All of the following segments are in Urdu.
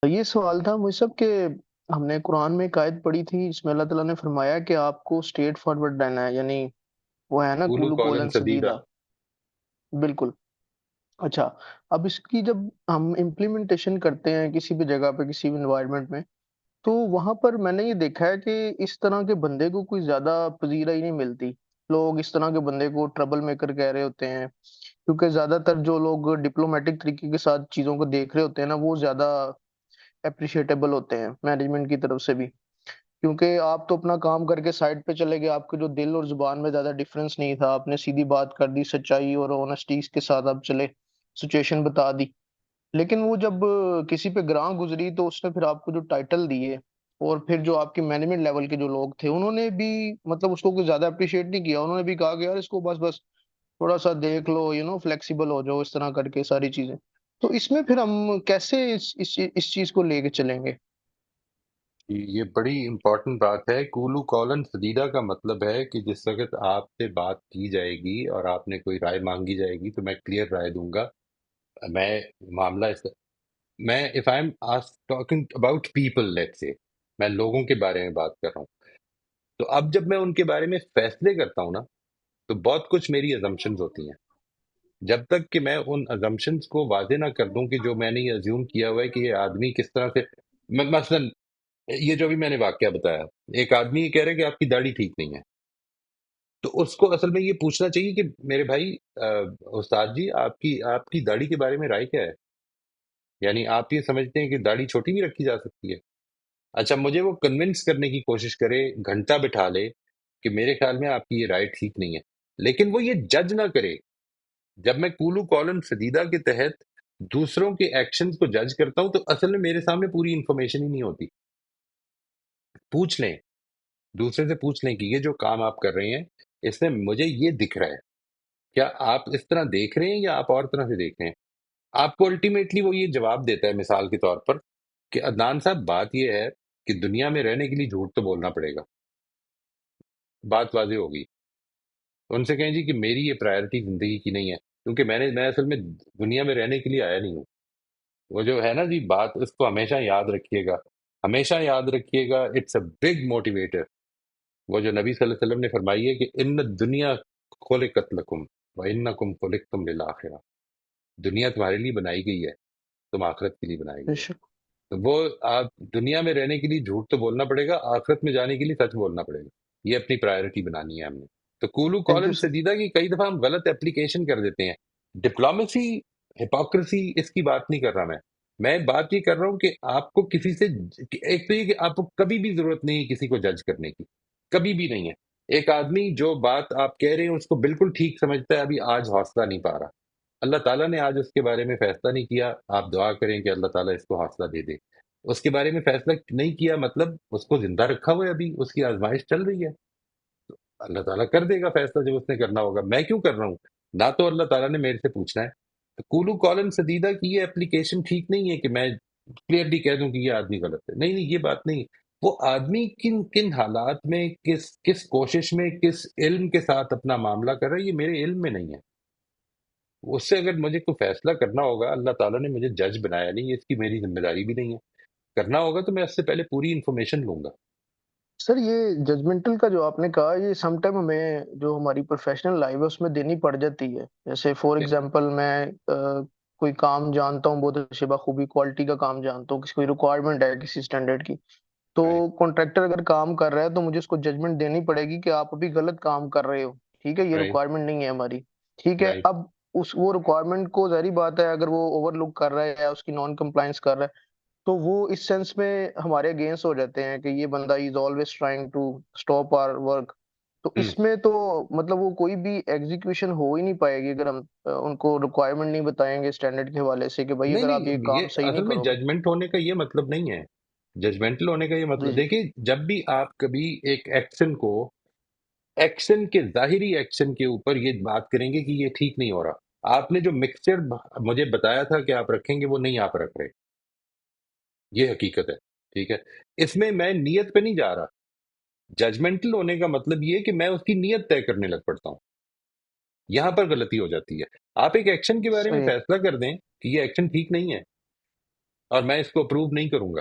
یہ سوال تھا مجھ سب کہ ہم نے قرآن میں ایک آیت پڑھی تھی جس میں اللہ تعالیٰ نے فرمایا کہ آپ کو اسٹریٹ فارورڈ رہنا ہے، یعنی وہ ہے نا قولوا کولو قولا کولن سدیدا۔ سدیدہ. بالکل. اچھا، اب اس کی جب ہم امپلیمنٹیشن کرتے ہیں کسی بھی جگہ پہ کسی بھی انوائرمنٹ میں، تو وہاں پر میں نے یہ دیکھا ہے کہ اس طرح کے بندے کو کوئی زیادہ پذیرائی نہیں ملتی. لوگ اس طرح کے بندے کو ٹربل میکر کہہ رہے ہوتے ہیں، کیونکہ زیادہ تر جو لوگ ڈپلومیٹک طریقے کے ساتھ چیزوں کو دیکھ رہے ہوتے ہیں نا، وہ زیادہ اپریشیٹیبل ہوتے ہیں مینجمنٹ کی طرف سے بھی. کیونکہ آپ تو اپنا کام کر کے سائڈ پہ چلے گئے، آپ کے جو دل اور زبان میں زیادہ ڈفرنس نہیں تھا، آپ نے سیدھی بات کر دی، سچائی اور اونیسٹی کے ساتھ آپ چلے، سچویشن بتا دی. لیکن وہ جب کسی پہ گراں گزری تو اس نے پھر آپ کو جو ٹائٹل دیے، اور پھر جو آپ کے مینجمنٹ لیول کے جو لوگ تھے انہوں نے بھی مطلب اس کو کوئی زیادہ اپریشیٹ نہیں کیا. انہوں نے بھی کہا کہ یار اس کو بس بس تھوڑا سا دیکھ لو، فلیکسیبل ہو جاؤ، اس طرح کر کے ساری چیزیں. تو اس میں پھر ہم کیسے اس چیز کو لے کے چلیں گے؟ یہ بڑی امپورٹنٹ بات ہے۔ قولوا قولا سدیدا کا مطلب ہے کہ جس وقت آپ سے بات کی جائے گی اور آپ نے کوئی رائے مانگی جائے گی تو میں کلیئر رائے دوں گا۔ میں معاملہ میں if I am talking about people, let say میں لوگوں کے بارے میں بات کر رہا ہوں، تو اب جب میں ان کے بارے میں فیصلے کرتا ہوں نا، تو بہت کچھ میری ازمپشنز ہوتی ہیں۔ جب تک کہ میں ان ازمپشنز کو واضح نہ کر دوں کہ جو میں نے یہ ازیوم کیا ہوا ہے کہ یہ آدمی کس طرح سے، مثلا یہ جو بھی میں نے واقعہ بتایا، ایک آدمی یہ کہہ رہا ہے کہ آپ کی داڑھی ٹھیک نہیں ہے، تو اس کو اصل میں یہ پوچھنا چاہیے کہ میرے بھائی، استاد جی، آپ کی داڑھی کے بارے میں رائے کیا ہے؟ یعنی آپ یہ سمجھتے ہیں کہ داڑھی چھوٹی بھی رکھی جا سکتی ہے؟ اچھا، مجھے وہ کنونس کرنے کی کوشش کرے، گھنٹہ بٹھا لے کہ میرے خیال میں آپ کی یہ رائے ٹھیک نہیں ہے، لیکن وہ یہ جج نہ کرے۔ جب میں کولو کالن سدیدہ کے تحت دوسروں کے ایکشنز کو جج کرتا ہوں تو اصل میں میرے سامنے پوری انفارمیشن ہی نہیں ہوتی۔ پوچھ لیں، دوسرے سے پوچھ لیں کہ یہ جو کام آپ کر رہے ہیں اس میں مجھے یہ دکھ رہا ہے، کیا آپ اس طرح دیکھ رہے ہیں یا آپ اور طرح سے دیکھ رہے ہیں؟ آپ کو الٹیمیٹلی وہ یہ جواب دیتا ہے، مثال کے طور پر، کہ عدنان صاحب بات یہ ہے کہ دنیا میں رہنے کے لیے جھوٹ تو بولنا پڑے گا۔ بات واضح ہوگی۔ ان سے کہیں جی کہ میری یہ پرائرٹی زندگی کی نہیں ہے، کیونکہ میں اصل میں دنیا میں رہنے کے لیے آیا نہیں ہوں۔ وہ جو ہے نا جی بات، اس کو ہمیشہ یاد رکھیے گا، ہمیشہ یاد رکھیے گا، اٹس اے بگ موٹیویٹر۔ وہ جو نبی صلی اللہ علیہ وسلم نے فرمائی ہے کہ ان دنیا خلقت لکم وانکم خلقتم للآخرہ، دنیا تمہارے لیے بنائی گئی ہے، تم آخرت کے لیے بنائے بے گئے ہو۔ شک. تو وہ، آپ دنیا میں رہنے کے لیے جھوٹ تو بولنا پڑے گا، آخرت میں جانے کے لیے سچ بولنا پڑے گا، یہ اپنی پرائرٹی بنانی ہے ہم نے۔ تو کولو تھینک یو کالن سر. سدیدہ کی کئی دفعہ ہم غلط اپلیکیشن کر دیتے ہیں۔ ڈپلومیسی، ہپوکریسی، اس کی بات نہیں کر رہا میں بات یہ کر رہا ہوں کہ آپ کو کسی سے، ایک تو یہ کہ آپ کو کبھی بھی ضرورت نہیں ہے کسی کو جج کرنے کی، کبھی بھی نہیں ہے۔ ایک آدمی جو بات آپ کہہ رہے ہیں اس کو بالکل ٹھیک سمجھتا ہے، ابھی آج حوصلہ نہیں پا رہا، اللہ تعالیٰ نے آج اس کے بارے میں فیصلہ نہیں کیا، آپ دعا کریں کہ اللہ تعالیٰ اس کو حوصلہ دے دے۔ اس کے بارے میں فیصلہ نہیں کیا مطلب اس کو زندہ رکھا ہوا ہے، ابھی اس کی آزمائش چل رہی ہے، اللہ تعالیٰ کر دے گا فیصلہ جب اس نے کرنا ہوگا۔ میں کیوں کر رہا ہوں؟ نہ تو اللہ تعالیٰ نے میرے سے پوچھنا ہے۔ تو کولو کالن سدیدہ کی یہ اپلیکیشن ٹھیک نہیں ہے کہ میں کلیئرلی کہہ دوں کہ یہ آدمی غلط ہے، نہیں نہیں، یہ بات نہیں۔ وہ آدمی کن کن حالات میں، کس کوشش میں، کس علم کے ساتھ اپنا معاملہ کر رہا ہے، یہ میرے علم میں نہیں ہے۔ اس سے اگر مجھے کوئی فیصلہ کرنا ہوگا، اللہ تعالیٰ نے مجھے جج بنایا نہیں، اس کی میری ذمہ داری بھی نہیں ہے، کرنا ہوگا تو میں اس سے پہلے پوری انفارمیشن لوں گا۔ سر یہ ججمنٹل کا جو آپ نے کہا، یہ سم ٹائم ہمیں جو ہماری پروفیشنل لائف ہے اس میں دینی پڑ جاتی ہے. جیسے فار ایگزامپل میں کوئی کام جانتا ہوں بہت اچھی بخوبی، کوالٹی کا کام جانتا ہوں، کسی کوئی ریکوائرمنٹ ہے کسی اسٹینڈرڈ کی، تو رائٹ، کانٹریکٹر اگر کام کر رہا ہے تو مجھے اس کو ججمنٹ دینی پڑے گی کہ آپ ابھی غلط کام کر رہے ہو. ٹھیک ہے، یہ رائٹ، ریکوائرمنٹ نہیں ہے ہماری. ٹھیک ہے، رائٹ۔ اب وہ ریکوائرمنٹ کو ظاہری بات ہے اگر وہ اوور لک کر رہا ہے یا اس کی نان کمپلائنس کر رہا ہے تو وہ اس سینس میں ہمارے اگینسٹ ہو جاتے ہیں کہ یہ بندہ is always trying to stop our work. تو ہوں اس میں تو مطلب وہ کوئی بھی ایگزیکیوشن ہو ہی نہیں پائے گی اگر ہم ان کو ریکوائرمنٹ نہیں بتائیں گے اسٹینڈرڈ کے حوالے سے کہ بھائی نہیں اگر آپ یہ نہیں، کام یہ صحیح اصل نہیں میں کرو گے. ججمنٹ ہونے کا یہ مطلب نہیں ہے، ججمنٹل ہونے کا یہ جی مطلب، جی. دیکھیے جب بھی آپ کبھی ایک ایکشن کو، ایکشن کے ظاہری ایکشن کے اوپر یہ بات کریں گے کہ یہ ٹھیک نہیں ہو رہا، آپ نے جو مکسچر مجھے بتایا تھا کہ آپ رکھیں گے وہ نہیں آپ رکھ رہے، یہ حقیقت ہے، ٹھیک ہے؟ اس میں نیت پہ نہیں جا رہا۔ ججمنٹل ہونے کا مطلب یہ ہے کہ میں اس کی نیت طے کرنے لگ پڑتا ہوں، یہاں پر غلطی ہو جاتی ہے۔ آپ ایک ایکشن کے بارے میں صحیح. فیصلہ کر دیں کہ یہ ایکشن ٹھیک نہیں ہے، اور میں اس کو اپروو نہیں کروں گا.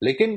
لیکن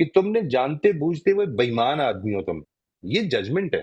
کہ تم نے جانتے بوجھتے ہوئے بےمان آدمی ہو تم، یہ ججمنٹ ہے.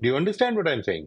Do you understand what I am saying?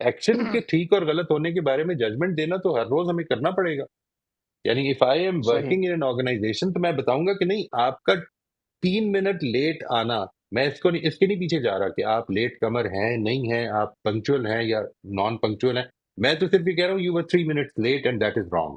Action کے ٹھیک اور غلط ہونے کے بارے میں ججمنٹ دینا تو ہر روز ہمیں کرنا پڑے گا. یعنی اف آئی ایم صحیح۔ ورکنگ ان این آرگنائزیشن تو میں بتاؤں گا کہ نہیں، آپ کا 3 منٹ لیٹ آنا، میں اس کے نہیں پیچھے جا رہا کہ آپ لیٹ کمر ہیں نہیں ہیں، آپ پنکچوئل ہیں یا نان پنکچوئل ہیں. میں تو صرف یہ کہہ رہا ہوں you were 3 minutes late and that is wrong.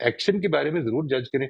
Action کے بارے میں ضرور جج کریں.